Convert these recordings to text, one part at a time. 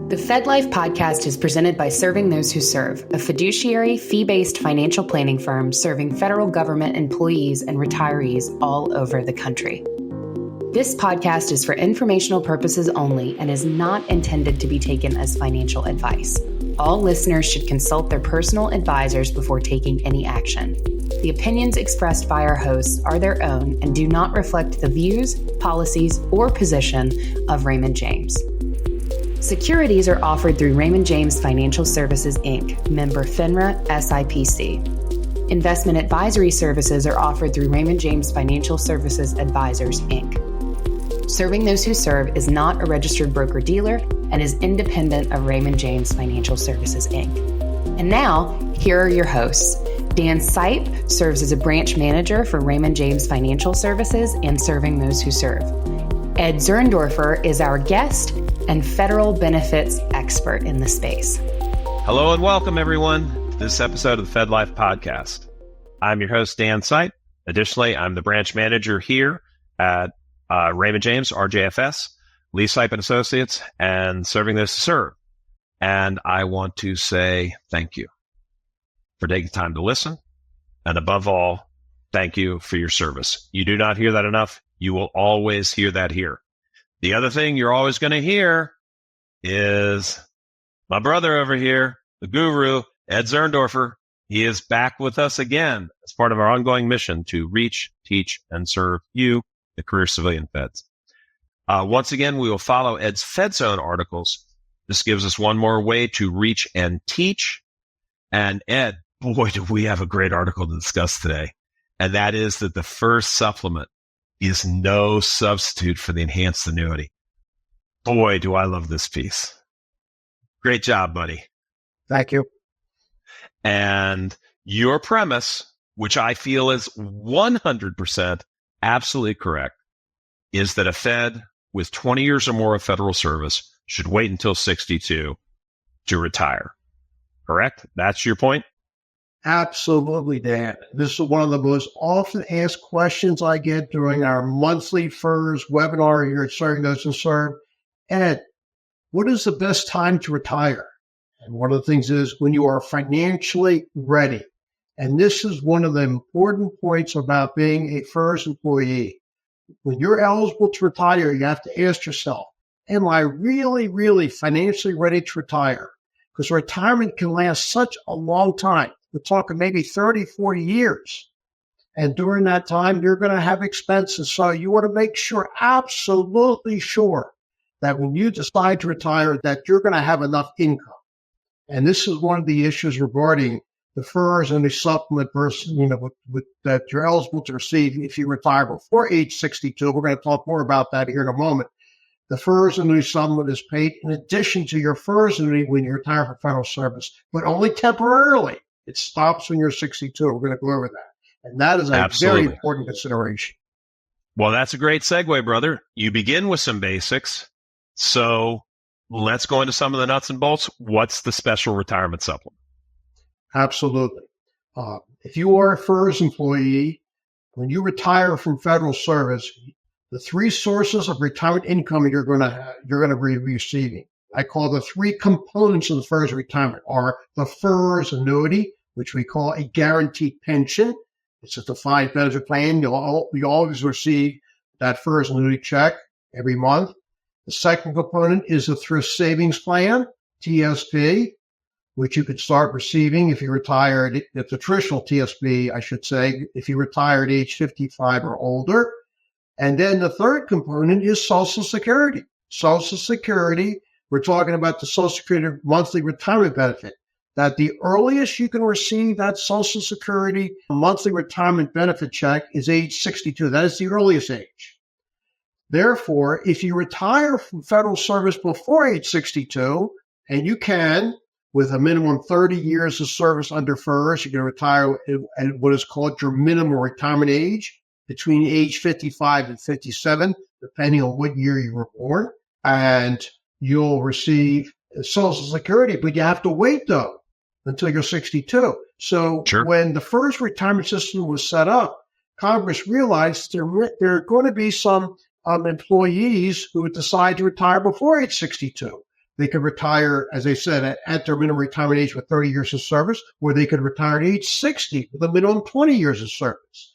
The FedLife podcast is presented by Serving Those Who Serve, a fiduciary, fee-based financial planning firm serving federal government employees and retirees all over the country. This podcast is for informational purposes only and is not intended to be taken as financial advice. All listeners should consult their personal advisors before taking any action. The opinions expressed by our hosts are their own and do not reflect the views, policies, or position of Raymond James. Securities are offered through Raymond James Financial Services, Inc., member FINRA SIPC. Investment advisory services are offered through Raymond James Financial Services Advisors, Inc. Serving Those Who Serve is not a registered broker-dealer and is independent of Raymond James Financial Services, Inc. And now, here are your hosts. Dan Sipe serves as a branch manager for Raymond James Financial Services and Serving Those Who Serve. Ed Zerndorfer is our guest and federal benefits expert in the space. Hello and welcome, everyone, to this episode of the FedLife podcast. I'm your host, Dan Sipe. Additionally, I'm the branch manager here at Raymond James, RJFS, Lee Sipe and Associates, and Serving Those to Serve. And I want to say thank you for taking time to listen. And above all, thank you for your service. You do not hear that enough. You will always hear that here. The other thing you're always going to hear is my brother over here, the guru, Ed Zerndorfer. He is back with us again as part of our ongoing mission to reach, teach, and serve you, the career civilian feds. Once again, we will follow Ed's FedZone articles. This gives us one more way to reach and teach. And Ed, boy, do we have a great article to discuss today. And that is that the FERS supplement is no substitute for the enhanced annuity. Boy, do I love this piece. Great job, buddy. Thank you. And your premise, which I feel is 100% absolutely correct, is that a Fed with 20 years or more of federal service should wait until 62 to retire. Correct? That's your point? Absolutely, Dan. This is one of the most often asked questions I get during our monthly FERS webinar here at Serving Those Who Serve. Ed, what is the best time to retire? And one of the things is when you are financially ready. And this is one of the important points about being a FERS employee. When you're eligible to retire, you have to ask yourself, am I really, really financially ready to retire? Because retirement can last such a long time. We're talking maybe 30, 40 years. And during that time, you're going to have expenses. So you want to make sure, absolutely sure, that when you decide to retire, that you're going to have enough income. And this is one of the issues regarding the FERS and the supplement versus, that you're eligible to receive if you retire before age 62. We're going to talk more about that here in a moment. The FERS annuity supplement is paid in addition to your FERS annuity when you retire from federal service, but only temporarily. It stops when you're 62. We're going to go over that. And that is a very important consideration. Well, that's a great segue, brother. You begin with some basics. So let's go into some of the nuts and bolts. What's the special retirement supplement? Absolutely. If you are a FERS employee, when you retire from federal service, the three sources of retirement income you're going to be receiving, I call the three components of the FERS retirement, are the FERS annuity, which we call a guaranteed pension. It's a defined benefit plan. You always receive that FERS annuity check every month. The second component is the thrift savings plan, TSP, which you could start receiving if you retired, the traditional TSP, I should say, if you retire at age 55 or older. And then the third component is Social Security. Social Security, we're talking about the Social Security monthly retirement benefit, that the earliest you can receive that Social Security monthly retirement benefit check is age 62. That is the earliest age. Therefore, if you retire from federal service before age 62, and you can, with a minimum 30 years of service under FERS, you can retire at what is called your minimum retirement age, between age 55 and 57, depending on what year you were born, and you'll receive Social Security, but you have to wait, though, until you're 62. So When the FERS retirement system was set up, Congress realized there are going to be some employees who would decide to retire before age 62. They could retire, as I said, at their minimum retirement age with 30 years of service, or they could retire at age 60 with a minimum 20 years of service.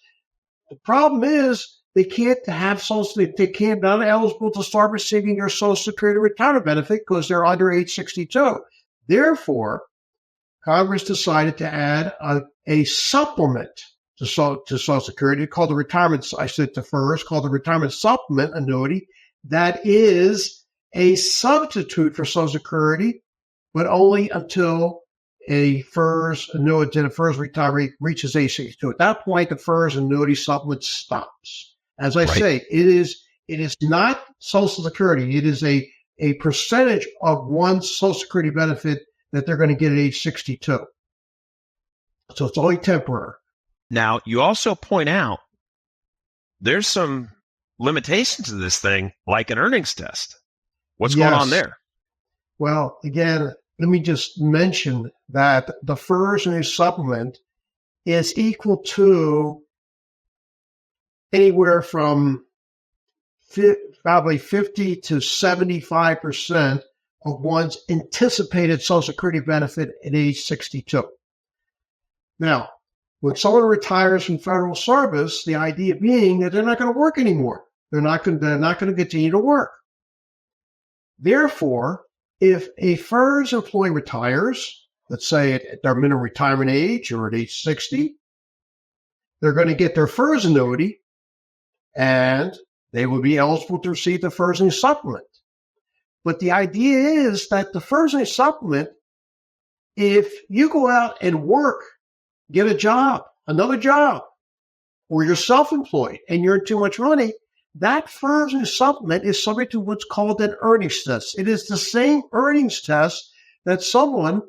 The problem is they can't have not eligible to start receiving their Social Security retirement benefit because they're under age 62. Therefore, Congress decided to add a supplement to Social Security called the retirement, I said to FERS, called the retirement supplement annuity. That is a substitute for Social Security, but only until a FERS annuity, a FERS retiree reaches age 62. At that point, the FERS annuity supplement stops. As I say, it is not Social Security. It is a percentage of one's Social Security benefit that they're going to get at age 62. So it's only temporary. Now, you also point out there's some limitations to this thing, like an earnings test. What's going on there? Well, again, let me just mention that the FERS annuity supplement is equal to anywhere from probably 50 to 75% of one's anticipated Social Security benefit at age 62. Now, when someone retires from federal service, the idea being that they're not going to work anymore. They're not going to continue to work. Therefore, if a FERS employee retires, let's say at their minimum retirement age or at age 60, they're going to get their FERS annuity, and they will be eligible to receive the FERS annuity supplement. But the idea is that the FERS annuity supplement, if you go out and work, get a job, another job, or you're self-employed and you're in too much money, that FERS annuity supplement is subject to what's called an earnings test. It is the same earnings test that someone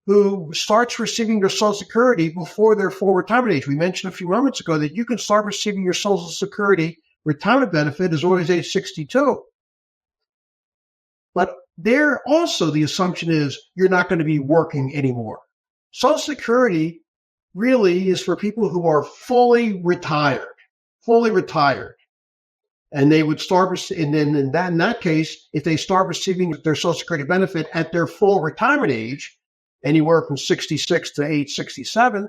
who starts receiving their Social Security before their full retirement age. We mentioned a few moments ago that you can start receiving your Social Security retirement benefit as early as age 62. But there also the assumption is you're not going to be working anymore. Social Security really is for people who are fully retired. And they would start, and then in that case, if they start receiving their Social Security benefit at their full retirement age, anywhere from 66 to age 67,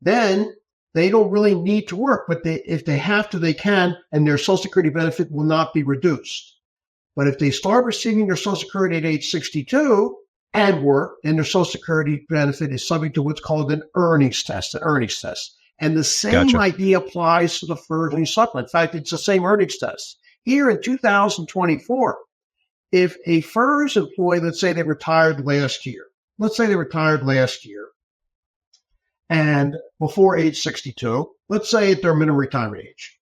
then they don't really need to work. But if they have to, they can, and their Social Security benefit will not be reduced. But if they start receiving their Social Security at age 62 and work, then their Social Security benefit is subject to what's called an earnings test. And the same idea applies to the FERS annuity supplement. In fact, it's the same earnings test. Here in 2024, if a FERS employee, let's say they retired last year, and before age 62, let's say at their minimum retirement age,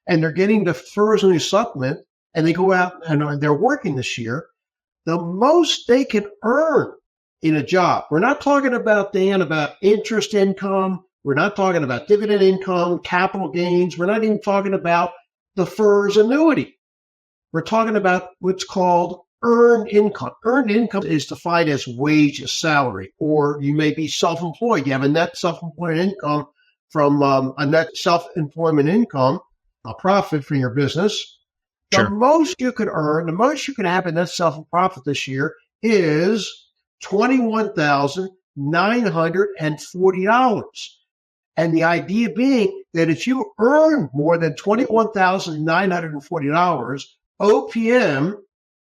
and they're getting the FERS annuity supplement, and they go out and they're working this year, the most they can earn in a job, we're not talking about, Dan, about interest income. We're not talking about dividend income, capital gains. We're not even talking about the FERS annuity. We're talking about what's called earned income. Earned income is defined as wages, salary, or you may be self-employed. You have a net self-employment income from a net self-employment income, a profit from your business. Sure. The most you could earn, the most you can have in net self-profit this year is $21,940. And the idea being that if you earn more than $21,940, OPM,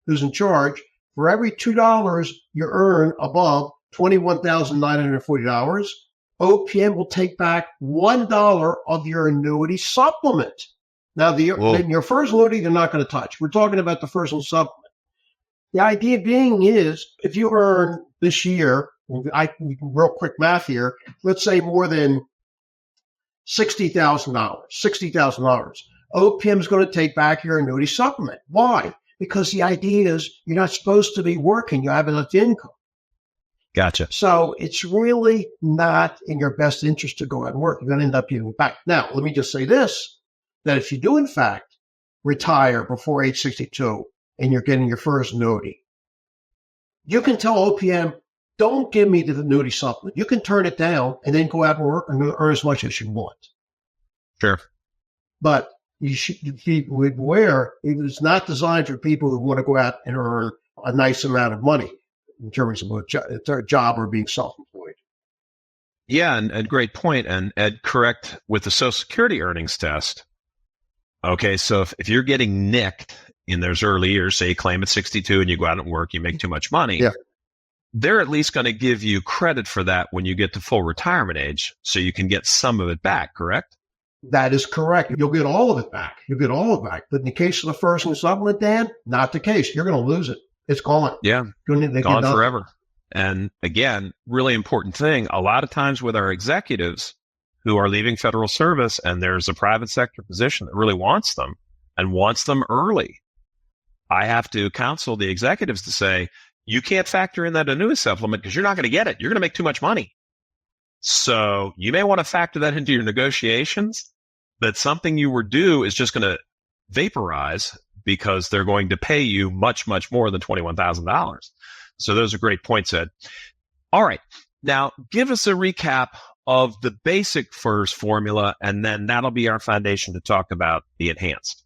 who's in charge, for every $2 you earn above $21,940, OPM will take back $1 of your annuity supplement. Now, your FERS annuity, they're not going to touch. We're talking about the FERS annuity supplement. The idea being is if you earn this year, real quick math here, let's say more than $60,000. OPM is going to take back your annuity supplement. Why? Because the idea is you're not supposed to be working. You have enough income. Gotcha. So it's really not in your best interest to go out and work. You're going to end up giving back. Now, let me just say this, that if you do, in fact, retire before age 62 and you're getting your FERS annuity, you can tell OPM, don't give me the annuity supplement. You can turn it down and then go out and work and earn as much as you want. Sure. But you should be aware it is not designed for people who want to go out and earn a nice amount of money in terms of a job or being self-employed. Yeah, and great point. And Ed, correct with the Social Security earnings test. Okay, so if you're getting nicked in those early years, say you claim at 62 and you go out and work, you make too much money, they're at least going to give you credit for that when you get to full retirement age, so you can get some of it back, correct? That is correct. You'll get all of it back. You'll get all of it back. But in the case of the FERS and supplement, Dan, not the case. You're going to lose it. It's gone. Yeah, gone forever. And again, really important thing, a lot of times with our executives who are leaving federal service and there's a private sector position that really wants them and wants them early, I have to counsel the executives to say, you can't factor in that annuity supplement because you're not going to get it. You're going to make too much money. So you may want to factor that into your negotiations, that something you were due is just going to vaporize because they're going to pay you much, much more than $21,000. So those are great points, Ed. All right. Now, give us a recap of the basic FERS formula, and then that'll be our foundation to talk about the enhanced.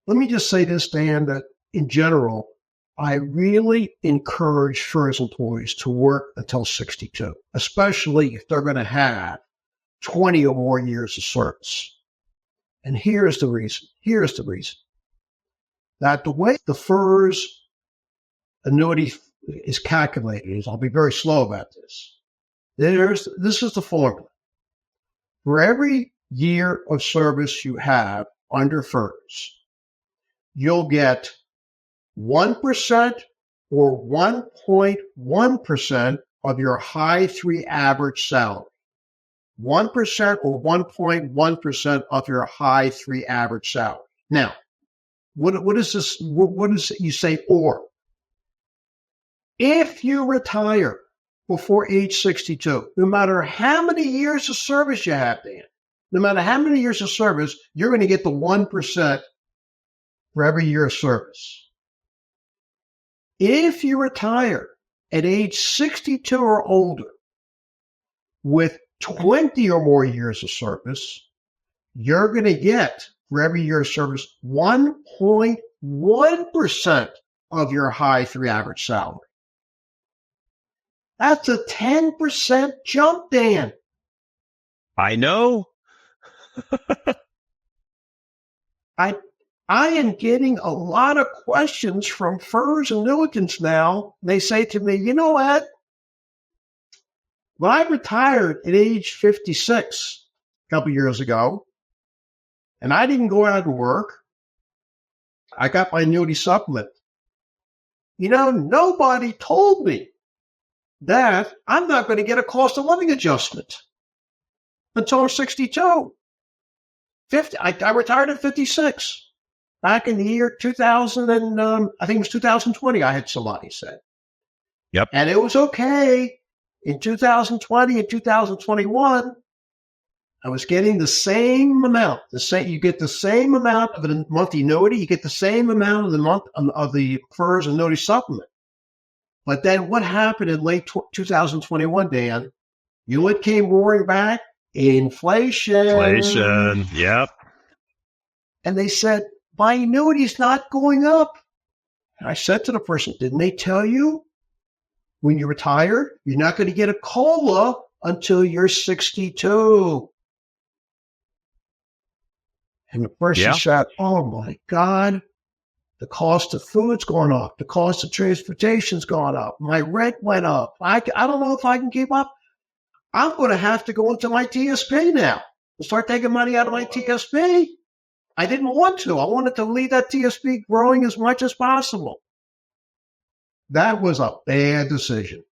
Let me just say this, Dan, that in general, I really encourage FERS employees to work until 62, especially if they're going to have 20 or more years of service. And here's the reason. That the way the FERS annuity is calculated is, I'll be very slow about this. This is the formula. For every year of service you have under FERS, you'll get 1% or 1.1% of your high 3 average salary. 1% or 1.1% of your high 3 average salary. Now, what is this? What does you say or? If you retire before age 62, no matter how many years of service you have, Dan, no matter how many years of service, you're going to get the 1% for every year of service. If you retire at age 62 or older with 20 or more years of service, you're going to get, for every year of service, 1.1% of your high 3 average salary. That's a 10% jump, Dan. I know. I am getting a lot of questions from FERS annuitants now. They say to me, you know what? When I retired at age 56 a couple years ago, and I didn't go out and work, I got my annuity supplement. You know, nobody told me that I'm not going to get a cost of living adjustment until I'm 62. I retired at 56. Back in the year 2000, and I think it was 2020, I had somebody say. Yep. And it was okay. In 2020 and 2021, I was getting the same amount. You get the same amount of a monthly annuity. You get the same amount of the FERS annuity supplement. But then what happened in late 2021, Dan? You know what came roaring back? Inflation. Yep. And they said, my annuity is not going up. And I said to the person, didn't they tell you when you retire, you're not going to get a COLA until you're 62? And the person said, oh my God, the cost of food's gone up. The cost of transportation's gone up. My rent went up. I don't know if I can keep up. I'm going to have to go into my TSP now and start taking money out of my TSP. I didn't want to. I wanted to leave that TSP growing as much as possible. That was a bad decision.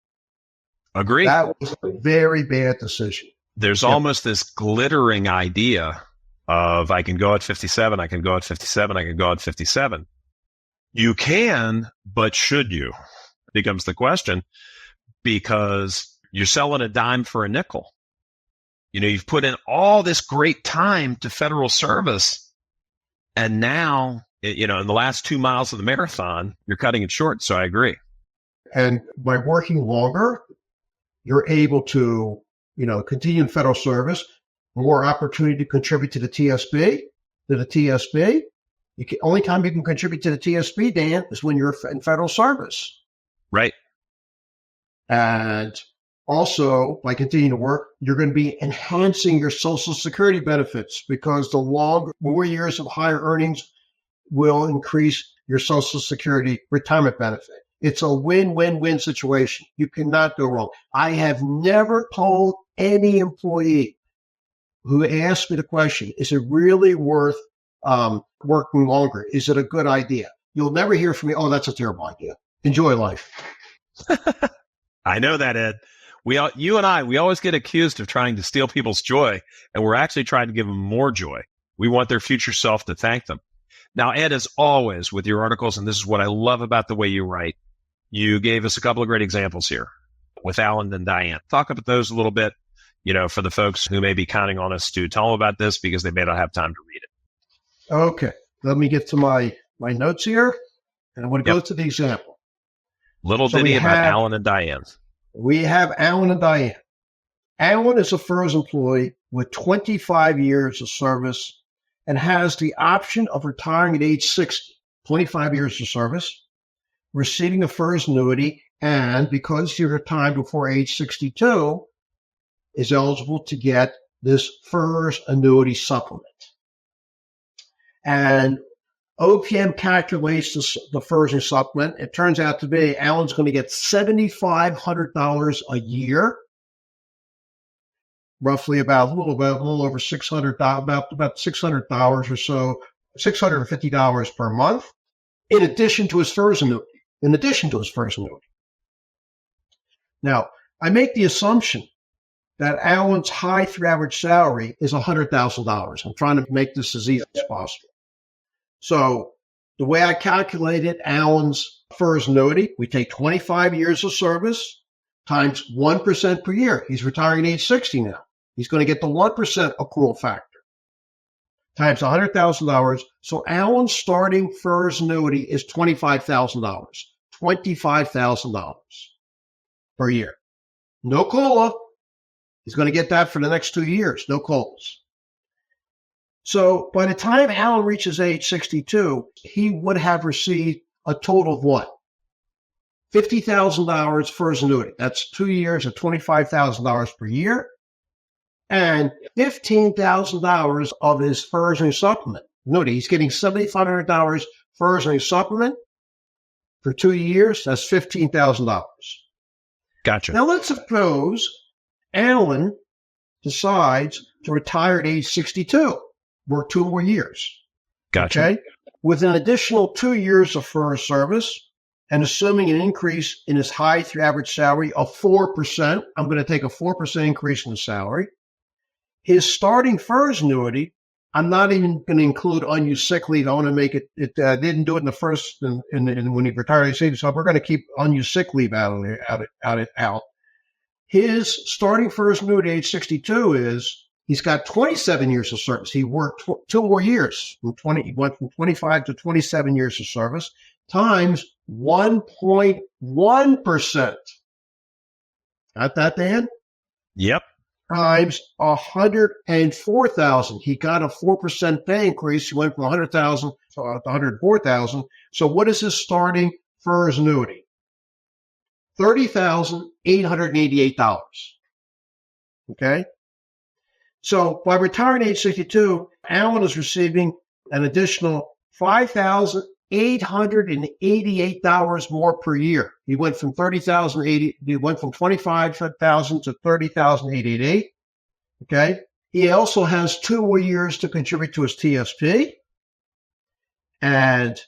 Agree. That was a very bad decision. There's almost this glittering idea of I can go at 57, I can go at 57, I can go at 57. You can, but should you? Becomes the question, because you're selling a dime for a nickel. You know, you've put in all this great time to federal service, and now, you know, in the last 2 miles of the marathon, you're cutting it short. So I agree. And by working longer, you're able to, you know, continue in federal service, more opportunity to contribute to the TSP, Only time you can contribute to the TSP, Dan, is when you're in federal service. Right. And also, by continuing to work, you're going to be enhancing your Social Security benefits because the more years of higher earnings will increase your Social Security retirement benefit. It's a win-win-win situation. You cannot go wrong. I have never told any employee who asked me the question, is it really worth working longer? Is it a good idea? You'll never hear from me, oh, that's a terrible idea. Enjoy life. I know that, Ed. You and I always get accused of trying to steal people's joy, and we're actually trying to give them more joy. We want their future self to thank them. Now, Ed, as always, with your articles, and this is what I love about the way you write, you gave us a couple of great examples here with Allan and Diane. Talk about those a little bit, for the folks who may be counting on us to tell them about this because they may not have time to read it. Okay. Let me get to my notes here, and I want to go to the example. Little ditty about Allan and Diane. We have Allan and Diane. Allan is a FERS employee with 25 years of service and has the option of retiring at age 60, 25 years of service, receiving a FERS annuity, and because he retired before age 62, is eligible to get this FERS annuity supplement. And OPM calculates the FERS supplement. It turns out to be Allan's going to get $7,500 a year, roughly about a little over $600, about $600 or so, $650 per month, in addition to his FERS annuity. Now, I make the assumption that Allan's high through average salary is $100,000. I'm trying to make this as easy as possible. So the way I calculated Allan's FERS annuity, we take 25 years of service times 1% per year. He's retiring at age 60 now. He's going to get the 1% accrual factor times $100,000. So Allan's starting FERS annuity is $25,000. $25,000 per year. No COLA. He's going to get that for the next 2 years. No COLAs. So by the time Allan reaches age 62, he would have received a total of what? $50,000 FERS annuity. That's 2 years at $25,000 per year. And $15,000 of his FERS annuity supplement. Annuity. He's getting $7,500 FERS annuity supplement for 2 years. That's $15,000. Gotcha. Now let's suppose Allan decides to retire at age 62. Work 2 more years. Gotcha. Okay. With an additional 2 years of FERS service and assuming an increase in his high through average salary of 4%, I'm going to take a 4% increase in the salary. His starting FERS annuity, I'm not even going to include unused sick leave. I want to make it didn't do it in the first, when he retired, so we're going to keep unused sick leave out. His starting FERS annuity at age 62 is, he's got 27 years of service. He worked 2 more years. He went from 25 to 27 years of service times 1.1%. Got that, Dan? Yep. Times 104,000. He got a 4% pay increase. He went from 100,000 to 104,000. So what is his starting FERS annuity? $30,888. Okay. So by retiring at age 62, Allan is receiving an additional $5,888 more per year. He went from $25,000 to $30,888. Okay. He also has 2 more years to contribute to his TSP. And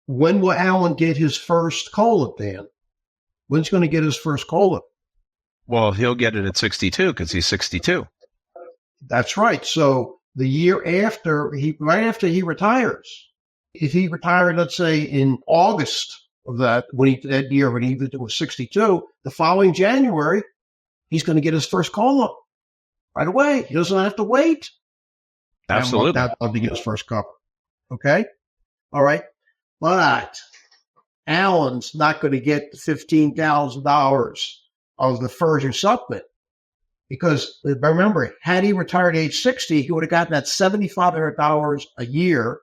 when will Allan get his first COLA, Dan? When's he going to get his first COLA? Well, he'll get it at 62 because he's 62. That's right. So the year after, right after he retires, if he retired, let's say in August of that year when he was 62, the following January, he's going to get his first COLA right away. He doesn't have to wait. Absolutely. I'll get his first cover. Okay. All right. But Allan's not going to get the $15,000 of the FERS supplement. Because remember, had he retired at age 60, he would have gotten that $7,500 a year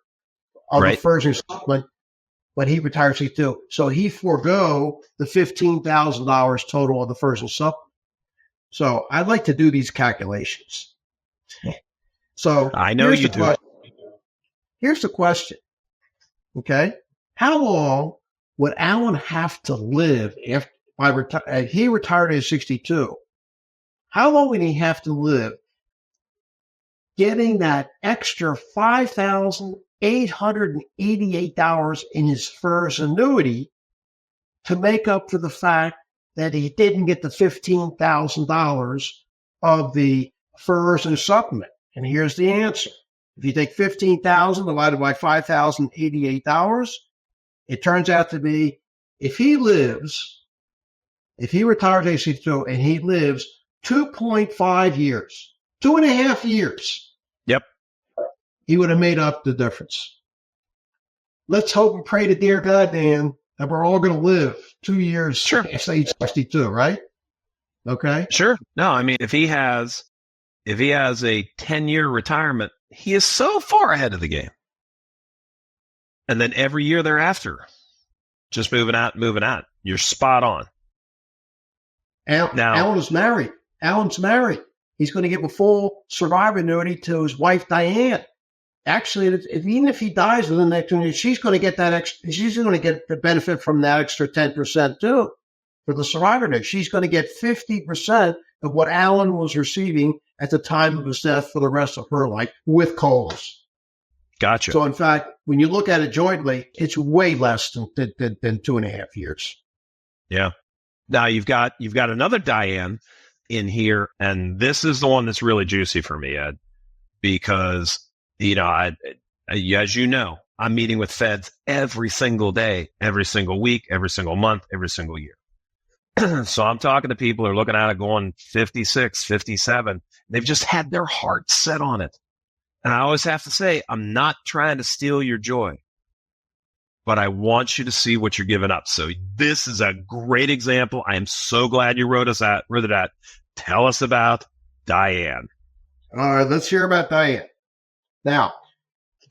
of the Right. FERS supplement, but he retired 62. So he forego the $15,000 total of the FERS supplement. So I'd like to do these calculations. So I know you do. Here's the question. Okay. How long would Allan have to live after he retired at 62? How long would he have to live getting that extra $5,888 in his FERS annuity to make up for the fact that he didn't get the $15,000 of the FERS and supplement? And here's the answer. If you take $15,000 divided by $5,088, it turns out to be, if he retires at 62 and he lives 2.5 years, 2.5 years. Yep. He would have made up the difference. Let's hope and pray to dear God, Dan, that we're all going to live 2 years past age 62, right? Okay. Sure. No, I mean, if he has a 10-year retirement, he is so far ahead of the game. And then every year thereafter, just moving out. You're spot on. Allan's married. He's going to give a full survivor annuity to his wife, Diane. Actually, even if he dies within the next 2 years, she's going to get that extra. She's going to get the benefit from that extra 10% too for the survivor annuity. She's going to get 50% of what Allan was receiving at the time of his death for the rest of her life with COLAs. Gotcha. So, in fact, when you look at it jointly, it's way less than 2.5 years. Yeah. Now you've got another Diane in here, and this is the one that's really juicy for me, Ed, because as you know, I'm meeting with feds every single day, every single week, every single month, every single year. So I'm talking to people who are looking at it going 56, 57. They've just had their heart set on it. And I always have to say, I'm not trying to steal your joy, but I want you to see what you're giving up. So this is a great example. I am so glad you wrote it out. Tell us about Diane. All right, let's hear about Diane. Now,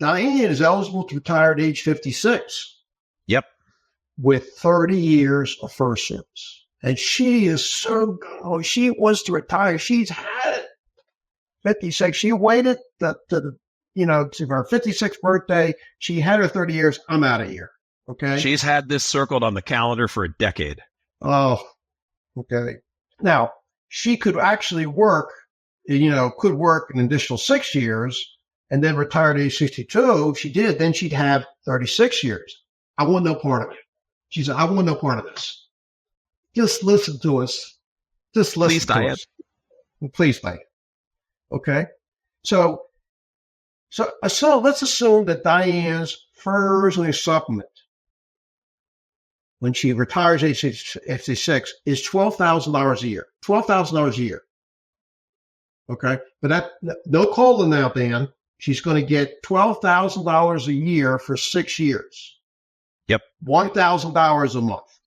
Diane is eligible to retire at age 56. Yep. With 30 years of FERS service. And she is she wants to retire. She's had it. 56. She waited to her 56th birthday. She had her 30 years. I'm out of here. Okay. She's had this circled on the calendar for a decade. Oh, okay. Now, she could actually work an additional 6 years and then retire at age 62. If she did, then she'd have 36 years. I want no part of it. She said, I want no part of this. Just listen to us. Just listen to us. Please, Diane. Okay. So let's assume that Diane's FERS and supplement, when she retires at age 56, is $12,000 a year. $12,000 a year. Okay. But that, no COLA now, Dan. She's going to get $12,000 a year for 6 years. Yep. $1,000 a month.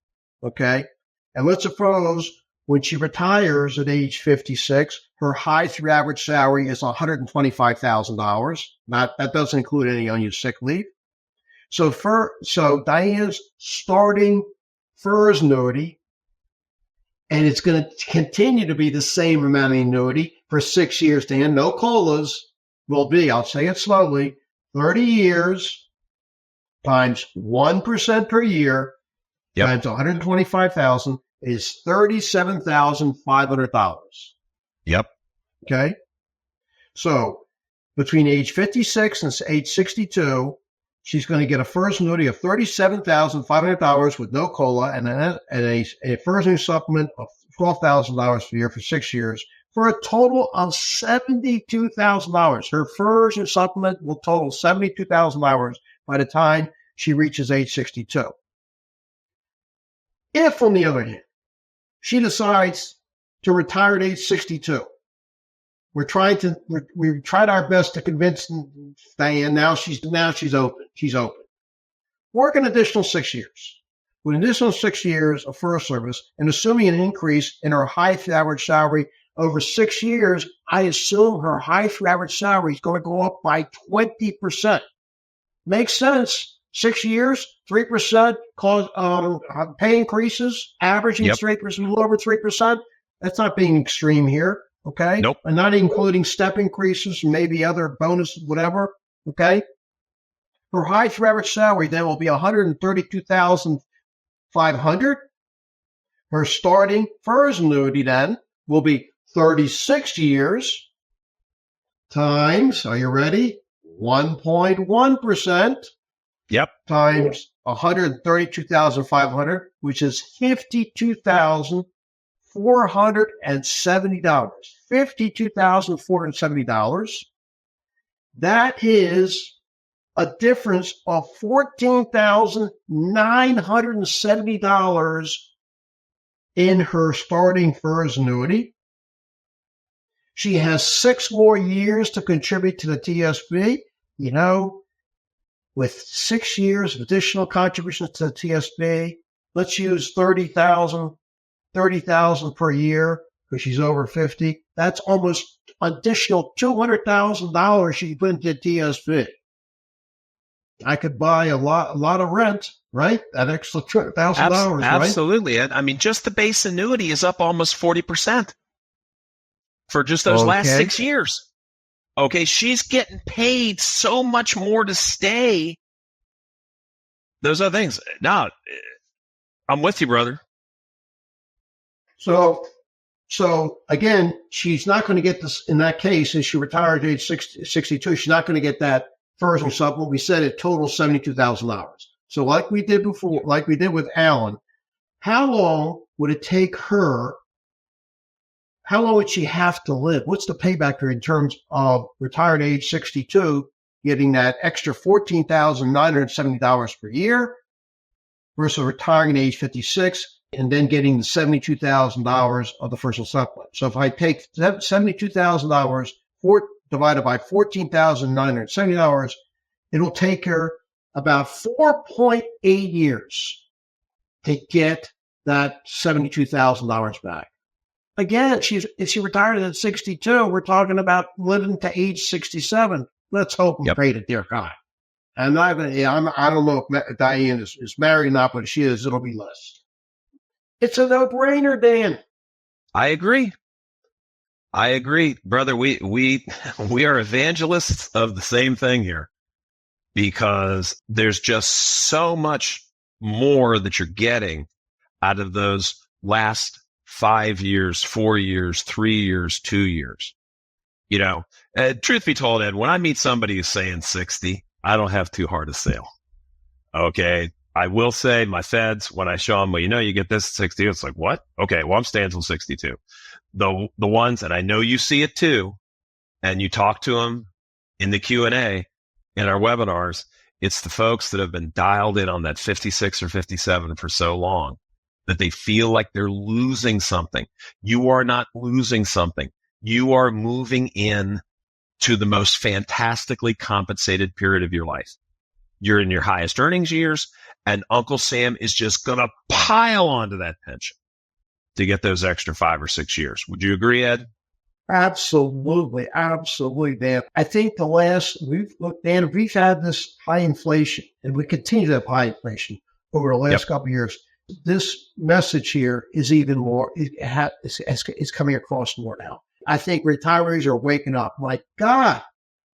Okay. And let's suppose when she retires at age 56, her high through average salary is $125,000. That doesn't include any unused sick leave. So Diane's starting FERS annuity, and it's going to continue to be the same amount of annuity for 6 years, Dan. No COLAs will be, I'll say it slowly, 30 years times 1% per year times $125,000 is $37,500. Yep. Okay. So between age 56 and age 62, she's going to get a FERS annuity of $37,500 with no COLA and a FERS annuity supplement of $12,000 a year for 6 years for a total of $72,000. Her FERS and supplement will total $72,000 by the time she reaches age 62. If, on the other hand, she decides to retire at age 62, we tried our best to convince Diane. Now she's open. She's open. Work an additional 6 years. With an additional 6 years of FERS service and assuming an increase in her high average salary over 6 years, I assume her high average salary is going to go up by 20%. Makes sense. 6 years, 3% pay increases, averaging 3%, a little over 3%. That's not being extreme here. Okay. Nope. And not including step increases, maybe other bonuses, whatever. Okay. Her highest average salary then will be $132,500. Her starting FERS annuity then will be 36 years times, are you ready? 1.1%. Yep. Times 132,500, which is $52,470. $52,470. That is a difference of $14,970 in her starting FERS annuity. She has 6 more years to contribute to the TSP. You know, with 6 years of additional contributions to the TSP, let's use $30,000 per year because she's over 50. That's almost additional $200,000 she put into TSP. I could buy a lot of rent, right? That extra $200,000, right? Absolutely. I mean, just the base annuity is up almost 40% for just those last 6 years. Okay, she's getting paid so much more to stay. Those other things. No, I'm with you, brother. So again, she's not going to get this in that case. If she retired at age 62, she's not going to get that FERS supplement. We said it totals $72,000. So like we did before, like we did with Allan, how long would it take her? How long would she have to live? What's the payback period in terms of retired age 62, getting that extra $14,970 per year versus retiring at age 56 and then getting the $72,000 of the FERS supplement? So if I take $72,000 divided by $14,970, it'll take her about 4.8 years to get that $72,000 back. Again, if she retired at 62, we're talking about living to age 67. Let's hope and pray to dear God. And I don't know if Diane is married or not, but if she is, it'll be less. It's a no-brainer, Dan. I agree, brother. We are evangelists of the same thing here, because there's just so much more that you're getting out of those last 5 years, 4 years, 3 years, 2 years. You know, truth be told, Ed, when I meet somebody who's saying 60, I don't have too hard a sale. Okay. I will say my feds, when I show them, well, you know, you get this at 60, it's like, what? Okay. Well, I'm staying till 62. The ones, and I know you see it too, and you talk to them in the Q&A in our webinars, it's the folks that have been dialed in on that 56 or 57 for so long that they feel like they're losing something. You are not losing something. You are moving in to the most fantastically compensated period of your life. You're in your highest earnings years, and Uncle Sam is just going to pile onto that pension to get those extra 5 or 6 years. Would you agree, Ed? Absolutely. Absolutely, Dan. I think Dan, we've had this high inflation, and we continue to have high inflation over the last couple of years. This message here is even more, it's coming across more now. I think retirees are waking up. My God,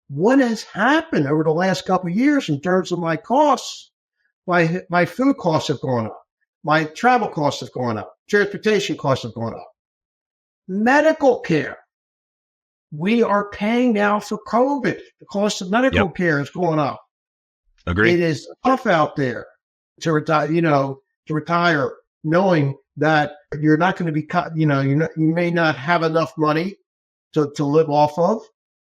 what has happened over the last couple of years in terms of my costs? My food costs have gone up. My travel costs have gone up. Transportation costs have gone up. Medical care. We are paying now for COVID. The cost of medical care is going up. Agreed. It is tough out there to retire knowing that you're not going to be, you may not have enough money to live off of,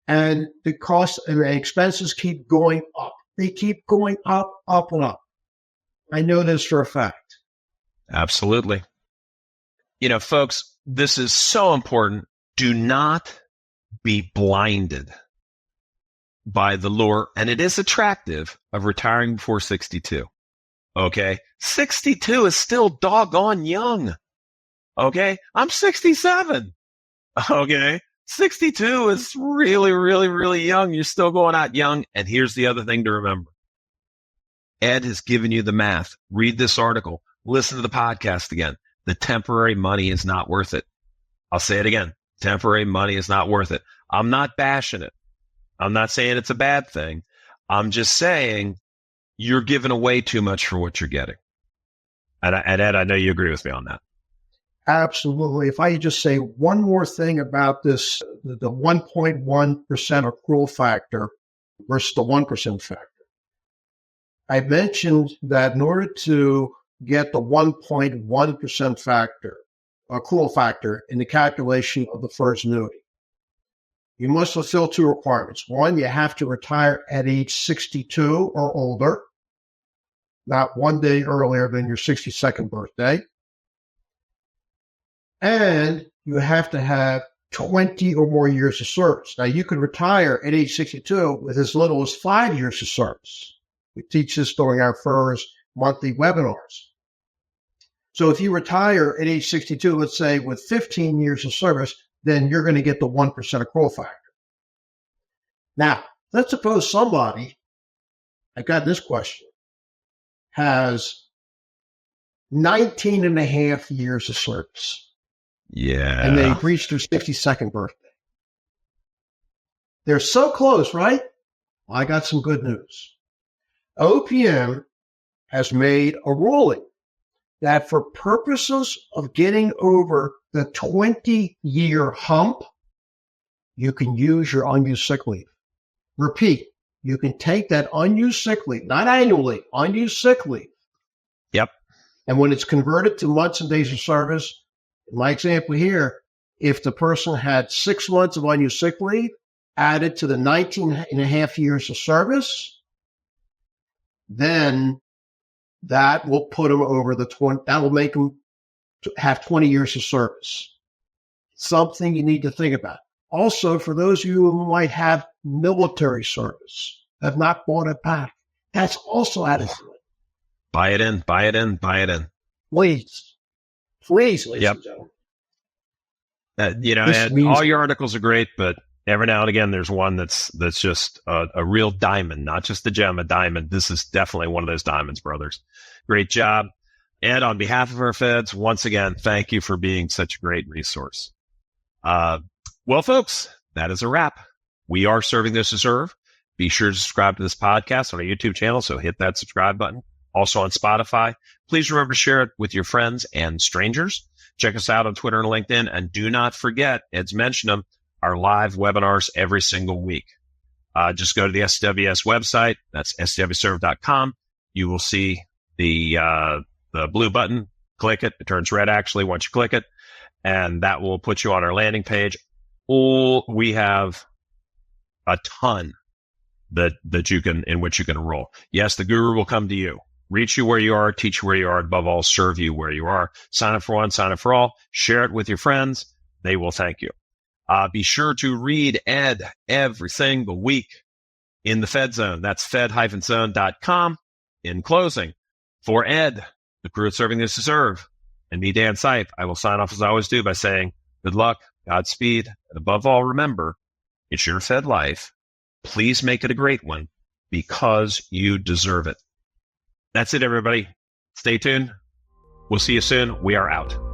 and the costs and the expenses keep going up. They keep going up, up, and up. I know this for a fact. Absolutely. You know, folks, this is so important. Do not be blinded by the lure, and it is attractive, of retiring before 62. Okay? 62 is still doggone young. Okay? I'm 67. Okay? 62 is really, really, really young. You're still going out young. And here's the other thing to remember. Ed has given you the math. Read this article. Listen to the podcast again. The temporary money is not worth it. I'll say it again. Temporary money is not worth it. I'm not bashing it. I'm not saying it's a bad thing. I'm just saying you're giving away too much for what you're getting. And Ed, I know you agree with me on that. Absolutely. If I could just say one more thing about this, the 1.1% accrual factor versus the 1% factor. I mentioned that in order to get the 1.1% factor, accrual factor in the calculation of the FERS annuity, you must fulfill two requirements. One, you have to retire at age 62 or older, not one day earlier than your 62nd birthday. And you have to have 20 or more years of service. Now, you can retire at age 62 with as little as 5 years of service. We teach this during our FERS monthly webinars. So if you retire at age 62, let's say with 15 years of service, then you're going to get the 1% accrual factor. Now, let's suppose somebody, I got this question, has 19 and a half years of service. Yeah. And they've reached their 62nd birthday. They're so close, right? Well, I got some good news. OPM has made a ruling that for purposes of getting over the 20-year hump, you can use your unused sick leave. Repeat, you can take that unused sick leave, not annually, unused sick leave. Yep. And when it's converted to months and days of service, in my example here, if the person had 6 months of unused sick leave added to the 19 and a half years of service, then that will put them over the 20, that will make them have 20 years of service. Something you need to think about. Also, for those of you who might have military service, have not bought it back, that's also added to it. Buy it in, buy it in, buy it in. Please, ladies and gentlemen. And all your articles are great, but every now and again, there's one that's just a real diamond, not just a gem, a diamond. This is definitely one of those diamonds, brothers. Great job. Ed, on behalf of our feds, once again, thank you for being such a great resource. Well, folks, that is a wrap. We are Serving Those Who Serve. Be sure to subscribe to this podcast on our YouTube channel, so hit that subscribe button. Also on Spotify. Please remember to share it with your friends and strangers. Check us out on Twitter and LinkedIn. And do not forget, Ed's mentioned them, our live webinars every single week. Just go to the SWS website. That's swserve.com. You will see the blue button. Click it. It turns red, actually, once you click it. And that will put you on our landing page. We have a ton in which you can enroll. Yes, the guru will come to you. Reach you where you are, teach you where you are, above all, serve you where you are. Sign up for one, sign up for all. Share it with your friends. They will thank you. Be sure to read Ed every single week in the Fed Zone. That's fed-zone.com. In closing, for Ed, the crew at Serving Those Who Serve, and me, Dan Sipe, I will sign off as I always do by saying good luck, Godspeed, and above all, remember, it's your Fed life. Please make it a great one because you deserve it. That's it, everybody. Stay tuned. We'll see you soon. We are out.